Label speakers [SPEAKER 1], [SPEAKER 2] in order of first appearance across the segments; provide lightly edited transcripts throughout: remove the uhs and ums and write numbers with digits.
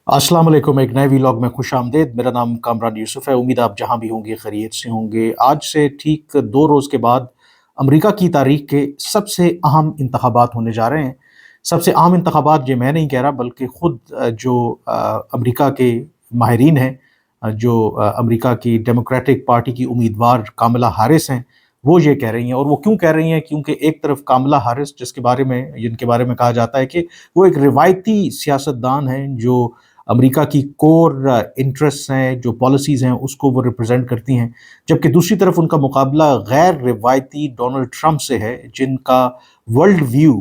[SPEAKER 1] अस्सलाम वालेकुम। एक नए व्लॉग में खुश आमदेद। मेरा नाम कामरान यूसुफ है। उम्मीद आप जहाँ भी होंगे खैरियत से होंगे। आज से ठीक 2 रोज़ के बाद अमेरिका की तारीख के सबसे अहम इंतखाबात होने जा रहे हैं। सबसे अहम इंतखाबात ये मैं नहीं कह रहा, बल्कि ख़ुद जो अमेरिका के माहिरीन हैं, अमेरिका की डेमोक्रेटिक पार्टी की उम्मीदवार कामला हारिस हैं, वो ये कह रही हैं। और वो क्यों कह रही हैं? क्योंकि एक तरफ कामला हारिस जिनके बारे में कहा जाता है कि वो एक रिवायती सियासतदान हैं, जो अमेरिका की कोर इंटरेस्ट्स हैं, जो पॉलिसीज़ हैं, उसको वो रिप्रेजेंट करती हैं। जबकि दूसरी तरफ उनका मुकाबला गैर रिवायती डोनाल्ड ट्रंप से है, जिनका वर्ल्ड व्यू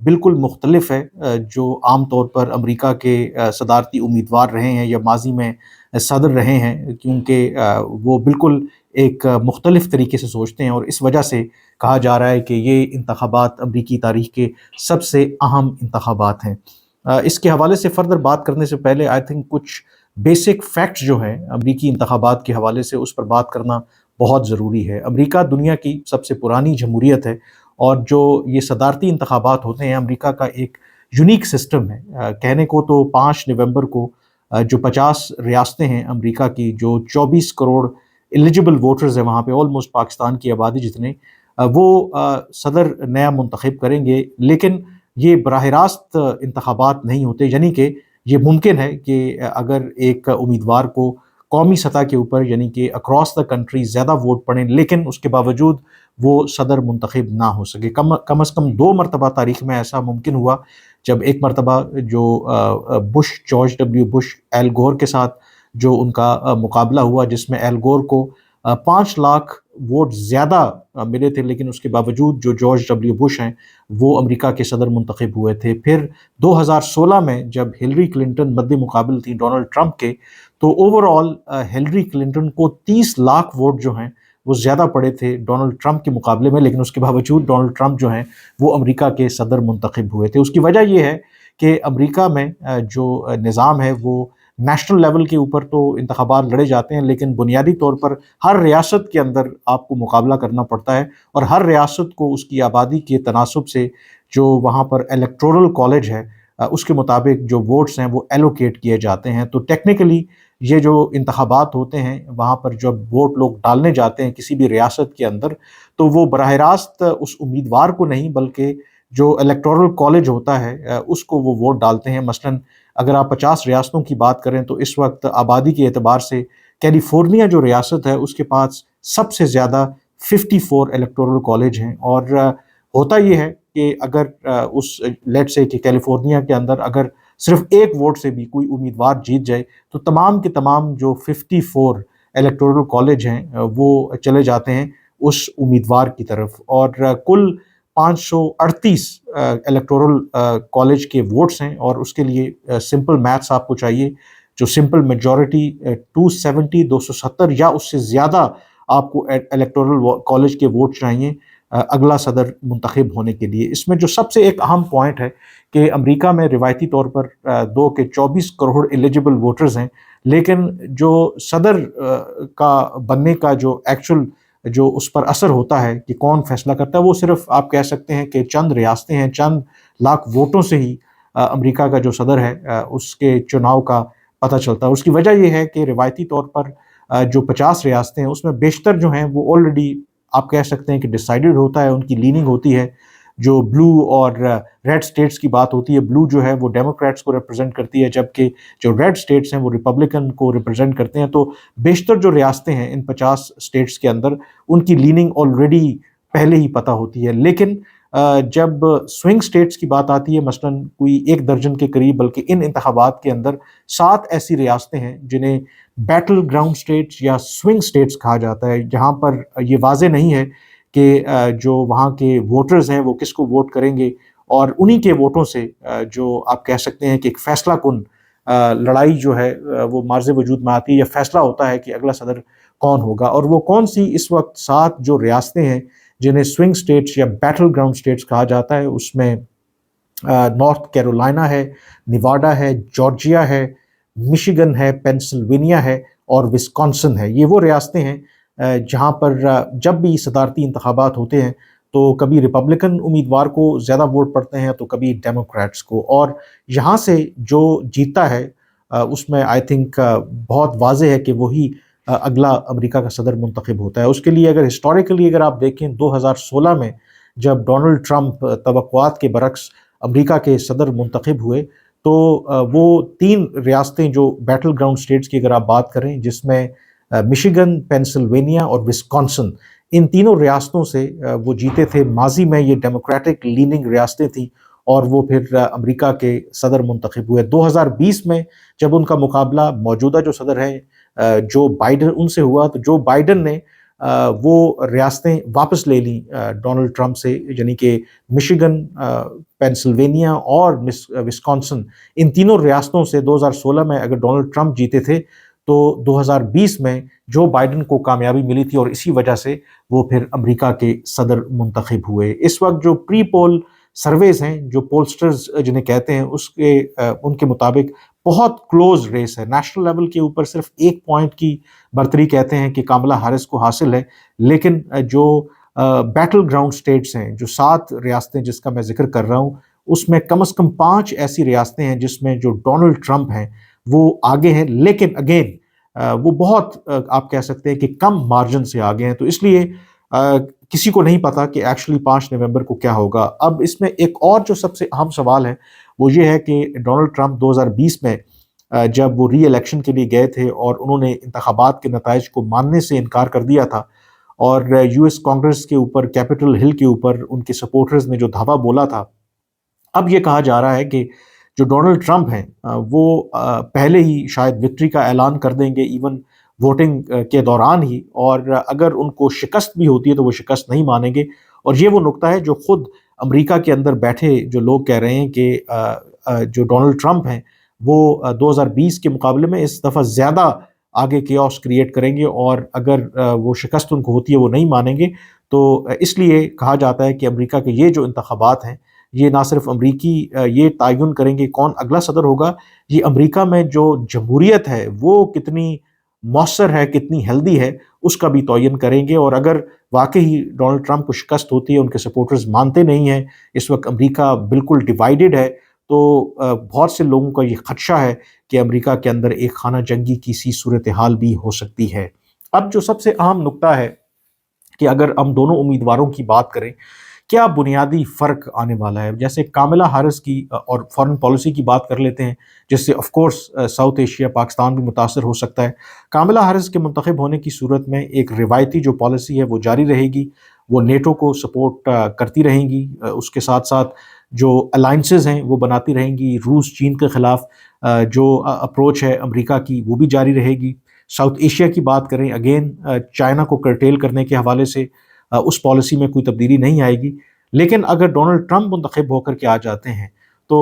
[SPEAKER 1] बिल्कुल मुख्तलिफ है, जो आम तौर पर अमेरिका के सदारती उम्मीदवार रहे हैं या माजी में सदर रहे हैं, क्योंकि वो बिल्कुल एक मुख्तलिफ तरीके से सोचते हैं। और इस वजह से कहा जा रहा है कि ये इंतखाबात अमरीकी तारीख के सबसे अहम इंतखाबात हैं। इसके हवाले से फ़र्दर बात करने से पहले आई थिंक कुछ बेसिक फैक्ट्स जो हैं अमरीकी इंतखाबात के हवाले से, उस पर बात करना बहुत ज़रूरी है। अमरीका दुनिया की सबसे पुरानी जमहूरियत है, और जो ये सदारती इंतखाबात होते हैं, अमरीका का एक यूनिक सिस्टम है। कहने को तो 5 नवंबर को जो 50 रियासतें हैं अमरीका की, जो 24 करोड़ एलिजिबल वोटर्स हैं वहाँ पे, ऑलमोस्ट पाकिस्तान की आबादी जितने, वो सदर नया मुंतखब करेंगे। लेकिन ये बराह रास्त इंतखाबात नहीं होते, यानी कि ये मुमकिन है कि अगर एक उम्मीदवार को कौमी सतह के ऊपर, यानी कि अक्रॉस द कंट्री ज़्यादा वोट पड़ें, लेकिन उसके बावजूद वो सदर मुंतखब ना हो सके। कम अज़ कम 2 मरतबा तारीख़ में ऐसा मुमकिन हुआ। जब एक मरतबा जो जॉर्ज डब्ल्यू बुश, एल गोर के साथ जो उनका मुकाबला हुआ, जिसमें एल गोर को 5 लाख वोट ज़्यादा मिले थे, लेकिन उसके बावजूद जो जॉर्ज डब्ल्यू बुश हैं, वो अमेरिका के सदर मुंतखब हुए थे। फिर 2016 में जब हिलरी क्लिंटन मद्दे मुकाबिल थी डोनाल्ड ट्रंप के, तो ओवरऑल हिलरी क्लिंटन को 30 लाख वोट जो हैं वो ज़्यादा पड़े थे डोनाल्ड ट्रंप के मुकाबले में, लेकिन उसके बावजूद डोनाल्ड ट्रंप जो हैं वो अमेरिका के सदर मुंतखब हुए थे। उसकी वजह ये है कि अमेरिका में जो निज़ाम है, वो नेशनल लेवल के ऊपर तो इंतखाबात लड़े जाते हैं, लेकिन बुनियादी तौर पर हर रियासत के अंदर आपको मुकाबला करना पड़ता है, और हर रियासत को उसकी आबादी के तनासब से जो वहाँ पर इलेक्टोरल कॉलेज है, उसके मुताबिक जो वोट्स हैं वो एलोकेट किए जाते हैं। तो टेक्निकली ये जो इंतखाबात होते हैं, वहाँ पर जब वोट लोग डालने जाते हैं किसी भी रियासत के अंदर, तो वो बराह रास्त उस उम्मीदवार को नहीं, बल्कि जो इलेक्टोरल कॉलेज होता है उसको वो वोट डालते हैं। मसलन अगर आप 50 रियासतों की बात करें, तो इस वक्त आबादी के एतबार से कैलिफोर्निया जो रियासत है, उसके पास सबसे ज़्यादा 54 इलेक्टोरल कॉलेज हैं। और होता ये है कि अगर उस लेट्स से कि कैलिफोर्निया के अंदर अगर सिर्फ एक वोट से भी कोई उम्मीदवार जीत जाए, तो तमाम के तमाम जो 54 इलेक्टोरल कॉलेज हैं वो चले जाते हैं उस उम्मीदवार की तरफ। और कुल 538 इलेक्टोरल कॉलेज के वोट्स हैं, और उसके लिए सिंपल मैथ्स आपको चाहिए। जो सिंपल मेजॉरिटी 270 270 या उससे ज़्यादा आपको इलेक्टोरल कॉलेज के वोट चाहिए अगला सदर मुंतखब होने के लिए। इसमें जो सबसे एक अहम पॉइंट है कि अमेरिका में रिवायती तौर पर 2 के 24 करोड़ एलिजिबल वोटर्स हैं, लेकिन जो सदर का बनने का जो एक्चुअल जो उस पर असर होता है कि कौन फैसला करता है, वो सिर्फ आप कह सकते हैं कि चंद रियासतें हैं, चंद लाख वोटों से ही अमेरिका का जो सदर है उसके चुनाव का पता चलता है। उसकी वजह ये है कि रिवायती तौर पर जो 50 रियासतें हैं, उसमें बेशतर जो हैं वो ऑलरेडी आप कह सकते हैं कि डिसाइडेड होता है, उनकी लीनिंग होती है। जो ब्लू और रेड स्टेट्स की बात होती है, ब्लू जो है वो डेमोक्रेट्स को रिप्रेजेंट करती है, जबकि जो रेड स्टेट्स हैं वो रिपब्लिकन को रिप्रेजेंट करते हैं। तो बेशतर जो रियासतें हैं इन 50 स्टेट्स के अंदर, उनकी लीनिंग ऑलरेडी पहले ही पता होती है। लेकिन जब स्विंग स्टेट्स की बात आती है, मसलन कोई 1 दर्जन के करीब, बल्कि इन इंतखाबात के अंदर 7 ऐसी रियासतें हैं जिन्हें बैटल ग्राउंड स्टेट्स या स्विंग स्टेट्स कहा जाता है, जहाँ पर ये वाज़ेह नहीं है कि जो वहाँ के वोटर्स हैं वो किसको वोट करेंगे, और उन्हीं के वोटों से जो आप कह सकते हैं कि एक फैसला कुन लड़ाई जो है वो मार्ज़ वजूद में आती है, या फैसला होता है कि अगला सदर कौन होगा। और वो कौन सी इस वक्त 7 जो रियासतें हैं जिन्हें स्विंग स्टेट्स या बैटल ग्राउंड स्टेट्स कहा जाता है, उसमें नॉर्थ कैरोलिना है, निवाडा है, जॉर्जिया है, मिशिगन है, पेंसिल्वेनिया है और विस्कॉन्सिन है। ये वो रियासतें हैं जहाँ पर जब भी सदारती इंतखाबात होते हैं, तो कभी रिपब्लिकन उम्मीदवार को ज़्यादा वोट पड़ते हैं, तो कभी डेमोक्रेट्स को, और यहाँ से जो जीतता है उसमें आई थिंक बहुत वाज़ेह है कि वही अगला अमेरिका का सदर मुंतखब होता है। उसके लिए अगर हिस्टोरिकली अगर आप देखें 2016 में जब डोनाल्ड ट्रंप तवक्कुआत के बरक्स अमेरिका के सदर मुंतखब हुए, तो वो 3 रियासतें जो बैटल ग्राउंड स्टेट्स की अगर आप बात करें, जिसमें मिशिगन, पेंसिल्वेनिया और विस्कॉन्सिन, इन तीनों रियासतों से वो जीते थे। माजी में ये डेमोक्रेटिक लीनिंग रियासतें थी और वो फिर अमेरिका के सदर मुंतखब हुए। 2020 में जब उनका मुकाबला मौजूदा जो सदर हैं जो बाइडन, उनसे हुआ, तो जो बाइडन ने वो रियासतें वापस ले ली डोनाल्ड ट्रंप से, यानी कि मिशिगन, पेंसिल्वेनिया और विस्कॉन्सिन, इन तीनों रियासतों से 2016 में अगर डोनाल्ड ट्रंप जीते थे तो 2020 में जो बाइडन को कामयाबी मिली थी और इसी वजह से वो फिर अमेरिका के सदर मुंतखब हुए। इस वक्त जो प्री पोल सर्वेज हैं, जो पोलस्टर्स जिन्हें कहते हैं, उसके उनके मुताबिक बहुत क्लोज रेस है। नेशनल लेवल के ऊपर सिर्फ 1 पॉइंट की बर्तरी कहते हैं कि कामला हारिस को हासिल है, लेकिन जो बैटल ग्राउंड स्टेट्स हैं, जो 7 रियासतें जिसका मैं जिक्र कर रहा हूँ, उसमें कम से कम 5 ऐसी रियासतें हैं जिसमें जो डोनाल्ड ट्रंप हैं वो आगे हैं, लेकिन अगेन वो बहुत आप कह सकते हैं कि कम मार्जिन से आगे हैं। तो इसलिए किसी को नहीं पता कि एक्चुअली 5 नवंबर को क्या होगा। अब इसमें एक और जो सबसे अहम सवाल है वो ये है कि डोनाल्ड ट्रंप 2020 में जब वो री इलेक्शन के लिए गए थे और उन्होंने इंतखाबात के नताइज को मानने से इनकार कर दिया था, और यूएस कांग्रेस के ऊपर, कैपिटल हिल के ऊपर उनके सपोर्टर्स ने जो धावा बोला था, अब ये कहा जा रहा है कि जो डोनाल्ड ट्रंप हैं वो पहले ही शायद विक्ट्री का ऐलान कर देंगे, इवन वोटिंग के दौरान ही, और अगर उनको शिकस्त भी होती है तो वो शिकस्त नहीं मानेंगे। और ये वो नुक्ता है जो खुद अमेरिका के अंदर बैठे जो लोग कह रहे हैं कि जो डोनाल्ड ट्रंप हैं वो 2020 के मुकाबले में इस दफ़ा ज़्यादा आगे केओस क्रिएट करेंगे, और अगर वो शिकस्त उनको होती है वो नहीं मानेंगे। तो इसलिए कहा जाता है कि अमेरिका के ये जो इंतखाबात हैं, ये ना सिर्फ अमरीकी ये तयन करेंगे कौन अगला सदर होगा, ये अमेरिका में जो जमहूरियत है वो कितनी मौसर है, कितनी हेल्दी है, उसका भी तयन करेंगे। और अगर वाकई डोनाल्ड ट्रंप को शिकस्त होती है, उनके सपोर्टर्स मानते नहीं हैं, इस वक्त अमेरिका बिल्कुल डिवाइडेड है, तो बहुत से लोगों का ये खदशा है कि अमेरिका के अंदर एक खाना जंगी की सी सूरत हाल भी हो सकती है। अब जो सबसे अहम नुक्ता है कि अगर हम दोनों उम्मीदवारों की बात करें, क्या बुनियादी फ़र्क आने वाला है। जैसे कामिला हारिस की और फॉरेन पॉलिसी की बात कर लेते हैं, जिससे of course south Asia, Pakistan भी मुतासर हो सकता है। कामिला हारिस के मुंतखब होने की सूरत में एक रिवायती जो पॉलिसी है वो जारी रहेगी, वो नेटो को सपोर्ट करती रहेंगी, उसके साथ साथ जो अलाइंसेस हैं वो बनाती रहेंगी। रूस चीन के ख़िलाफ़ जो अप्रोच है अमेरिका की वो भी जारी रहेगी। साउथ एशिया की बात करें, अगेन चाइना को कर्टेल करने के हवाले से उस पॉलिसी में कोई तब्दीली नहीं आएगी। लेकिन अगर डोनाल्ड ट्रंप मुंतखब होकर के आ जाते हैं तो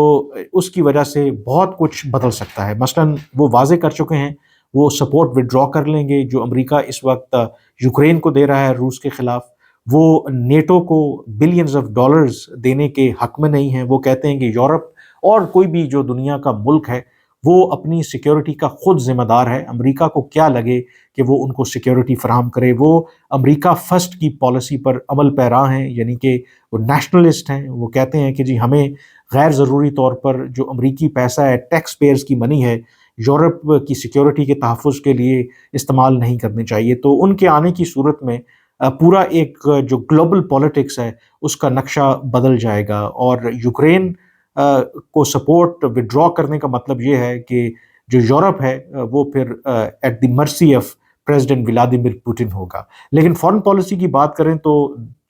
[SPEAKER 1] उसकी वजह से बहुत कुछ बदल सकता है। मसलन वो वाज़े कर चुके हैं, वो सपोर्ट विड्रॉ कर लेंगे जो अमेरिका इस वक्त यूक्रेन को दे रहा है रूस के ख़िलाफ़। वो नेटो को बिलियंस ऑफ डॉलर्स देने के हक़ में नहीं हैं। वो कहते हैं कि यूरोप और कोई भी जो दुनिया का मुल्क है वो अपनी सिक्योरिटी का खुद ज़िम्मेदार है। अमेरिका को क्या लगे कि वो उनको सिक्योरिटी फराहम करे। वो अमेरिका फ़र्स्ट की पॉलिसी पर अमल पैरा हैं, यानी कि वो नेशनलिस्ट हैं। वो कहते हैं कि जी हमें गैर ज़रूरी तौर पर जो अमरीकी पैसा है, टैक्स पेयर्स की मनी है, यूरोप की सिक्योरिटी के तहफ़्फ़ुज़ के लिए इस्तेमाल नहीं करनी चाहिए। तो उनके आने की सूरत में पूरा एक जो ग्लोबल पॉलिटिक्स है उसका नक्शा बदल जाएगा। और यूक्रेन को सपोर्ट विड्रॉ करने का मतलब ये है कि जो यूरोप है वो फिर at the mercy of president Vladimir Putin होगा। लेकिन फॉरेन पॉलिसी की बात करें तो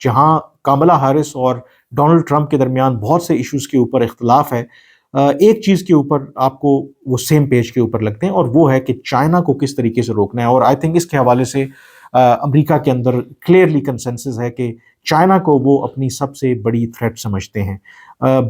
[SPEAKER 1] जहां कामला हारिस और डोनाल्ड ट्रंप के दरमियान बहुत से इश्यूज़ के ऊपर इख्तलाफ है, एक चीज़ के ऊपर आपको वो सेम पेज के ऊपर लगते हैं, और वो है कि चाइना को किस तरीके से रोकना है। और आई थिंक इसके हवाले से अमेरिका के अंदर क्लियरली कंसेंसस है कि चाइना को वो अपनी सबसे बड़ी थ्रेट समझते हैं।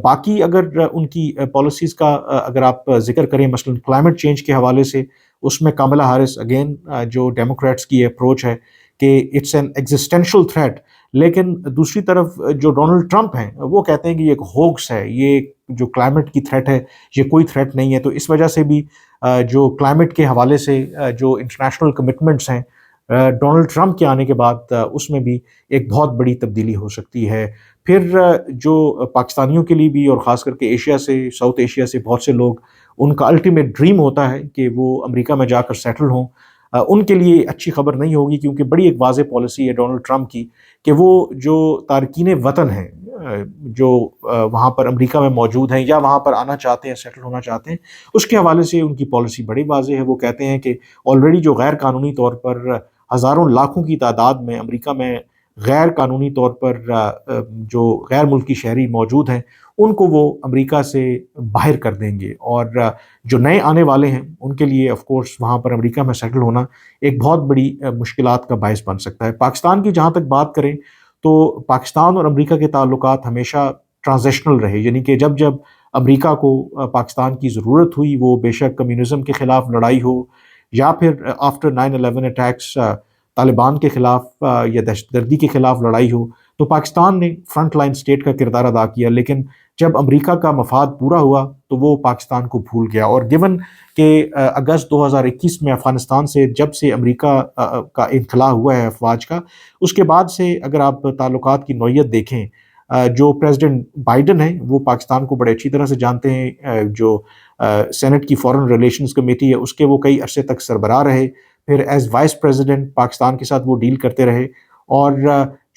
[SPEAKER 1] बाकी अगर उनकी पॉलिसीज़ का अगर आप ज़िक्र करें, मसलन क्लाइमेट चेंज के हवाले से, उसमें कामला हारिस अगेन जो डेमोक्रेट्स की अप्रोच है कि इट्स एन एग्जिस्टेंशियल थ्रेट। लेकिन दूसरी तरफ जो डोनाल्ड ट्रंप हैं वो कहते हैं कि ये एक होक्स है, ये जो क्लाइमेट की थ्रेट है ये कोई थ्रेट नहीं है। तो इस वजह से भी जो क्लाइमेट के हवाले से जो इंटरनेशनल कमिटमेंट्स हैं डोनाल्ड ट्रंप के आने के बाद उसमें भी एक बहुत बड़ी तब्दीली हो सकती है। फिर जो पाकिस्तानियों के लिए भी, और ख़ास करके एशिया से, साउथ एशिया से बहुत से लोग ان کا الٹیمیٹ ڈریم ہوتا ہے کہ وہ امریکہ میں جا کر سیٹل ہوں، ان کے لیے اچھی خبر نہیں ہوگی، کیونکہ بڑی ایک واضح پالیسی ہے ڈونلڈ ٹرمپ کی کہ وہ جو تارکین وطن ہیں جو وہاں پر امریکہ میں موجود ہیں یا وہاں پر آنا چاہتے ہیں، سیٹل ہونا چاہتے ہیں، اس کے حوالے سے ان کی پالیسی بڑی واضح ہے۔ وہ کہتے ہیں کہ آلریڈی جو غیر قانونی طور پر ہزاروں لاکھوں کی تعداد میں امریکہ میں غیر قانونی طور پر جو غیر ملکی شہری موجود ہیں، ان کو وہ امریکہ سے باہر کر دیں گے، اور جو نئے آنے والے ہیں ان کے لیے آف کورس وہاں پر امریکہ میں سیٹل ہونا ایک بہت بڑی مشکلات کا باعث بن سکتا ہے۔ پاکستان کی جہاں تک بات کریں تو پاکستان اور امریکہ کے تعلقات ہمیشہ ٹرانزیشنل رہے، یعنی کہ جب جب امریکہ کو پاکستان کی ضرورت ہوئی، وہ بے شک کمیونزم کے خلاف لڑائی ہو یا پھر آفٹر 9/11 اٹیکس طالبان کے خلاف یا دہشت گردی کے خلاف لڑائی ہو، تو پاکستان نے فرنٹ لائن سٹیٹ کا کردار ادا کیا، لیکن جب امریکہ کا مفاد پورا ہوا تو وہ پاکستان کو بھول گیا۔ اور گیون کہ اگست 2021 میں افغانستان سے جب سے امریکہ کا انخلاء ہوا ہے افواج کا، اس کے بعد سے اگر آپ تعلقات کی نوعیت دیکھیں، جو پریزیڈنٹ بائیڈن ہیں وہ پاکستان کو بڑے اچھی طرح سے جانتے ہیں، جو سینٹ کی فارن ریلیشنز کمیٹی ہے اس کے وہ کئی عرصے تک سربراہ رہے، پھر ایز وائس پریزیڈنٹ پاکستان کے ساتھ وہ ڈیل کرتے رہے، اور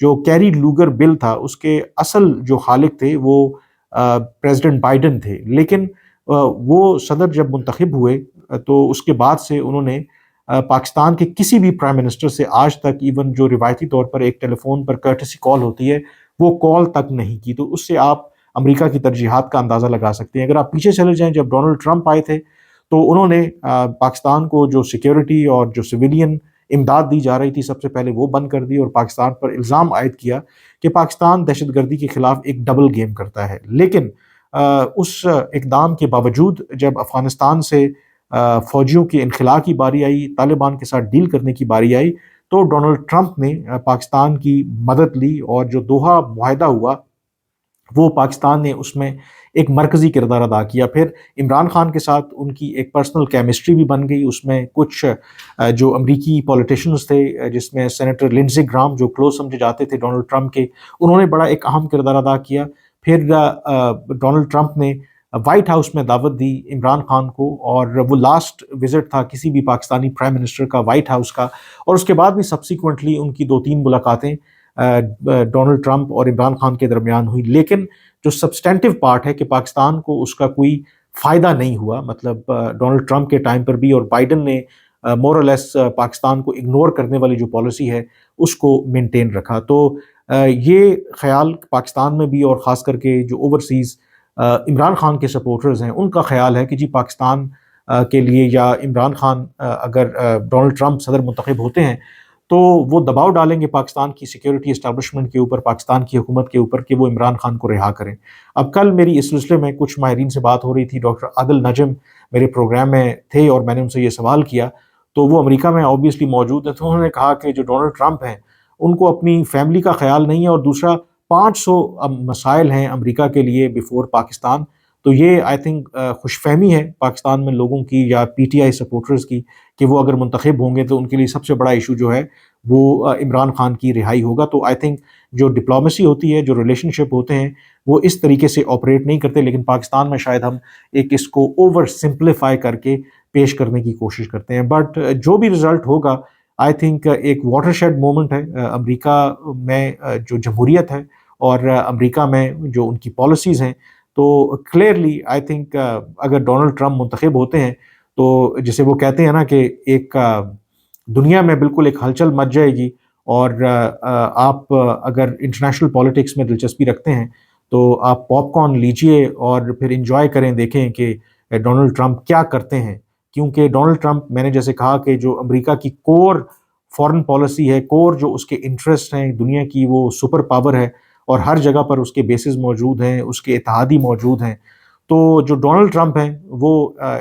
[SPEAKER 1] جو کیری لوگر بل تھا اس کے اصل جو خالق تھے وہ پریزیڈنٹ بائیڈن تھے، لیکن وہ صدر جب منتخب ہوئے تو اس کے بعد سے انہوں نے پاکستان کے کسی بھی پرائم منسٹر سے آج تک ایون جو روایتی طور پر ایک ٹیلی فون پر کرٹسی کال ہوتی ہے وہ کال تک نہیں کی۔ تو اس سے آپ امریکہ کی ترجیحات کا اندازہ لگا سکتے ہیں۔ اگر آپ پیچھے چلے جائیں، جب ڈونلڈ ٹرمپ آئے تھے تو انہوں نے پاکستان کو جو سیکیورٹی اور جو سویلین امداد دی جا رہی تھی سب سے پہلے وہ بند کر دی، اور پاکستان پر الزام عائد کیا کہ پاکستان دہشت گردی کے خلاف ایک ڈبل گیم کرتا ہے۔ لیکن اس اقدام کے باوجود جب افغانستان سے فوجیوں کے انخلاء کی باری آئی، طالبان کے ساتھ ڈیل کرنے کی باری آئی، تو ڈونلڈ ٹرمپ نے پاکستان کی مدد لی، اور جو دوحہ معاہدہ ہوا وہ پاکستان نے اس میں ایک مرکزی کردار ادا کیا۔ پھر عمران خان کے ساتھ ان کی ایک پرسنل کیمسٹری بھی بن گئی، اس میں کچھ جو امریکی پولیٹیشینز تھے جس میں سینیٹر لنزی گرام جو کلوز سمجھے جاتے تھے ڈونلڈ ٹرمپ کے، انہوں نے بڑا ایک اہم کردار ادا کیا۔ پھر ڈونلڈ ٹرمپ نے وائٹ ہاؤس میں دعوت دی عمران خان کو، اور وہ لاسٹ وزٹ تھا کسی بھی پاکستانی پرائم منسٹر کا وائٹ ہاؤس کا، اور اس کے بعد بھی سبسیکوئنٹلی ان کی 2-3 ملاقاتیں ڈونلڈ ٹرمپ اور عمران خان کے درمیان ہوئی۔ لیکن جو سبسٹینٹیو پارٹ ہے کہ پاکستان کو اس کا کوئی فائدہ نہیں ہوا، مطلب ڈونلڈ ٹرمپ کے ٹائم پر بھی، اور بائیڈن نے مور اور لیس پاکستان کو اگنور کرنے والی جو پالیسی ہے اس کو مینٹین رکھا۔ تو یہ خیال پاکستان میں بھی، اور خاص کر کے جو اوورسیز عمران خان کے سپورٹرز ہیں ان کا خیال ہے کہ جی پاکستان کے لیے، یا عمران خان اگر ڈونلڈ ٹرمپ صدر منتخب ہوتے ہیں تو وہ دباؤ ڈالیں گے پاکستان کی سیکیورٹی اسٹیبلشمنٹ کے اوپر، پاکستان کی حکومت کے اوپر، کہ وہ عمران خان کو رہا کریں۔ اب کل میری اس سلسلے میں کچھ ماہرین سے بات ہو رہی تھی، ڈاکٹر عادل نجم میرے پروگرام میں تھے اور میں نے ان سے یہ سوال کیا، تو وہ امریکہ میں آبویسلی موجود ہیں، تو انہوں نے کہا کہ جو ڈونلڈ ٹرمپ ہیں ان کو اپنی فیملی کا خیال نہیں ہے، اور دوسرا 500 مسائل ہیں امریکہ کے لیے بیفور پاکستان۔ تو یہ آئی تھنک خوش فہمی ہے پاکستان میں لوگوں کی یا پی ٹی آئی سپورٹرز کی کہ وہ اگر منتخب ہوں گے تو ان کے لیے سب سے بڑا ایشو جو ہے وہ عمران خان کی رہائی ہوگا۔ تو آئی تھنک جو ڈپلومیسی ہوتی ہے، جو ریلیشن شپ ہوتے ہیں، وہ اس طریقے سے آپریٹ نہیں کرتے، لیکن پاکستان میں شاید ہم ایک اس کو اوور سمپلیفائی کر کے پیش کرنے کی کوشش کرتے ہیں۔ بٹ جو بھی رزلٹ ہوگا آئی تھنک ایک واٹر شیڈ مومنٹ ہے امریکہ میں، جو جمہوریت ہے اور امریکہ میں جو ان کی پالیسیز ہیں۔ تو کلیئرلی آئی تھنک اگر ڈونلڈ ٹرمپ منتخب ہوتے ہیں تو جسے وہ کہتے ہیں نا کہ ایک دنیا میں بالکل ایک ہلچل مچ جائے گی، اور آپ اگر انٹرنیشنل پالیٹکس میں دلچسپی رکھتے ہیں تو آپ پاپ کارن لیجئے اور پھر انجوائے کریں، دیکھیں کہ ڈونلڈ ٹرمپ کیا کرتے ہیں، کیونکہ ڈونلڈ ٹرمپ میں نے جیسے کہا کہ جو امریکہ کی کور فارن پالیسی ہے، کور جو اس کے انٹرسٹ ہیں دنیا کی، وہ سپر پاور ہے اور ہر جگہ پر اس کے بیسز موجود ہیں، اس کے اتحادی موجود ہیں۔ تو جو ڈونلڈ ٹرمپ ہیں وہ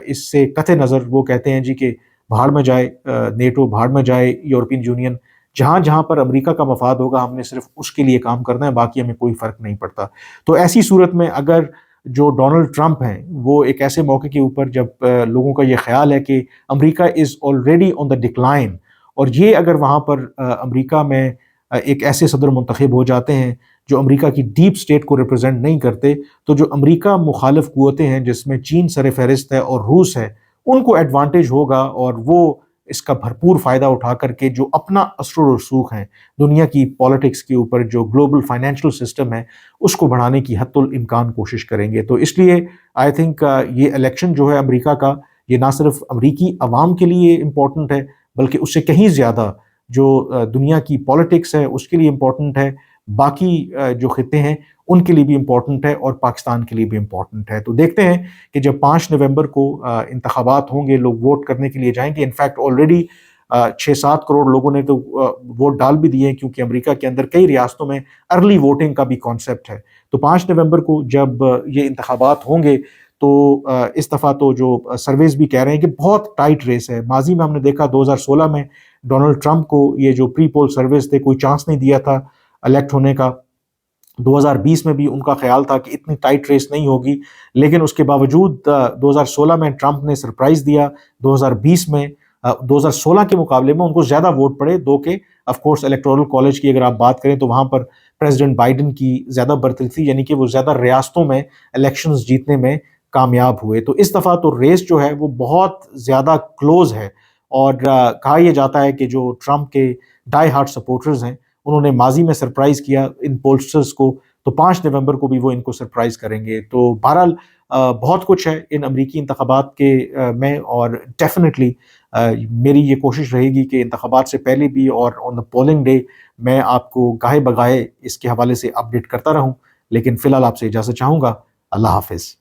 [SPEAKER 1] اس سے قطع نظر وہ کہتے ہیں جی کہ بھاڑ میں جائے نیٹو، بھاڑ میں جائے یورپین یونین، جہاں جہاں پر امریکہ کا مفاد ہوگا ہم نے صرف اس کے لیے کام کرنا ہے، باقی ہمیں کوئی فرق نہیں پڑتا۔ تو ایسی صورت میں اگر جو ڈونلڈ ٹرمپ ہیں وہ ایک ایسے موقع کے اوپر جب لوگوں کا یہ خیال ہے کہ امریکہ is already on the decline, اور یہ اگر وہاں پر امریکہ میں ایک ایسے صدر منتخب ہو جاتے ہیں جو امریکہ کی ڈیپ اسٹیٹ کو ریپرزینٹ نہیں کرتے، تو جو امریکہ مخالف قوتیں ہیں جس میں چین سر فہرست ہے اور روس ہے، ان کو ایڈوانٹیج ہوگا اور وہ اس کا بھرپور فائدہ اٹھا کر کے جو اپنا اثر و رسوخ ہیں دنیا کی پالیٹکس کے اوپر، جو گلوبل فائنینشیل سسٹم ہے، اس کو بڑھانے کی حتی الامکان کوشش کریں گے۔ تو اس لیے آئی تھنک یہ الیکشن جو ہے امریکہ کا، یہ نہ صرف امریکی عوام کے لیے امپورٹنٹ ہے بلکہ اس سے کہیں زیادہ جو دنیا کی پالیٹکس ہے اس کے لیے امپورٹنٹ ہے، باقی جو خطے ہیں ان کے لیے بھی امپورٹنٹ ہے اور پاکستان کے لیے بھی امپورٹنٹ ہے۔ تو دیکھتے ہیں کہ جب 5 نومبر کو انتخابات ہوں گے، لوگ ووٹ کرنے کے لیے جائیں گے۔ انفیکٹ آلریڈی 6-7 کروڑ لوگوں نے تو ووٹ ڈال بھی دیے ہیں، کیونکہ امریکہ کے اندر کئی ریاستوں میں ارلی ووٹنگ کا بھی کانسیپٹ ہے۔ تو 5 نومبر کو جب یہ انتخابات ہوں گے تو اس دفعہ تو جو سرویز بھی کہہ رہے ہیں کہ بہت ٹائٹ ریس ہے۔ ماضی میں ہم نے دیکھا 2016 میں ڈونلڈ ٹرمپ کو یہ جو پری پول سرویز تھے کوئی چانس نہیں دیا تھا الیکٹ ہونے کا۔ 2020 میں بھی ان کا خیال تھا کہ اتنی ٹائٹ ریس نہیں ہوگی، لیکن اس کے باوجود 2016 میں ٹرمپ نے سرپرائز دیا۔ 2020 میں 2016 کے مقابلے میں ان کو زیادہ ووٹ پڑے، دو کہ آف کورس الیکٹورل کالج کی اگر آپ بات کریں تو وہاں پر پریزیڈنٹ بائیڈن کی زیادہ برتری تھی، یعنی کہ وہ زیادہ ریاستوں میں الیکشنز جیتنے میں کامیاب ہوئے۔ تو اس دفعہ تو ریس جو ہے وہ بہت زیادہ کلوز ہے، اور کہا یہ جاتا ہے کہ جو ٹرمپ کے ڈائی ہارڈ سپورٹرز ہیں انہوں نے ماضی میں سرپرائز کیا ان پولسٹرز کو، تو 5 نومبر کو بھی وہ ان کو سرپرائز کریں گے۔ تو بہرحال بہت کچھ ہے ان امریکی انتخابات کے میں، اور ڈیفینیٹلی میری یہ کوشش رہے گی کہ انتخابات سے پہلے بھی اور آن دا پولنگ ڈے میں آپ کو گاہے بگاہے اس کے حوالے سے اپڈیٹ کرتا رہوں۔ لیکن فی الحال آپ سے اجازت چاہوں گا۔ اللہ حافظ۔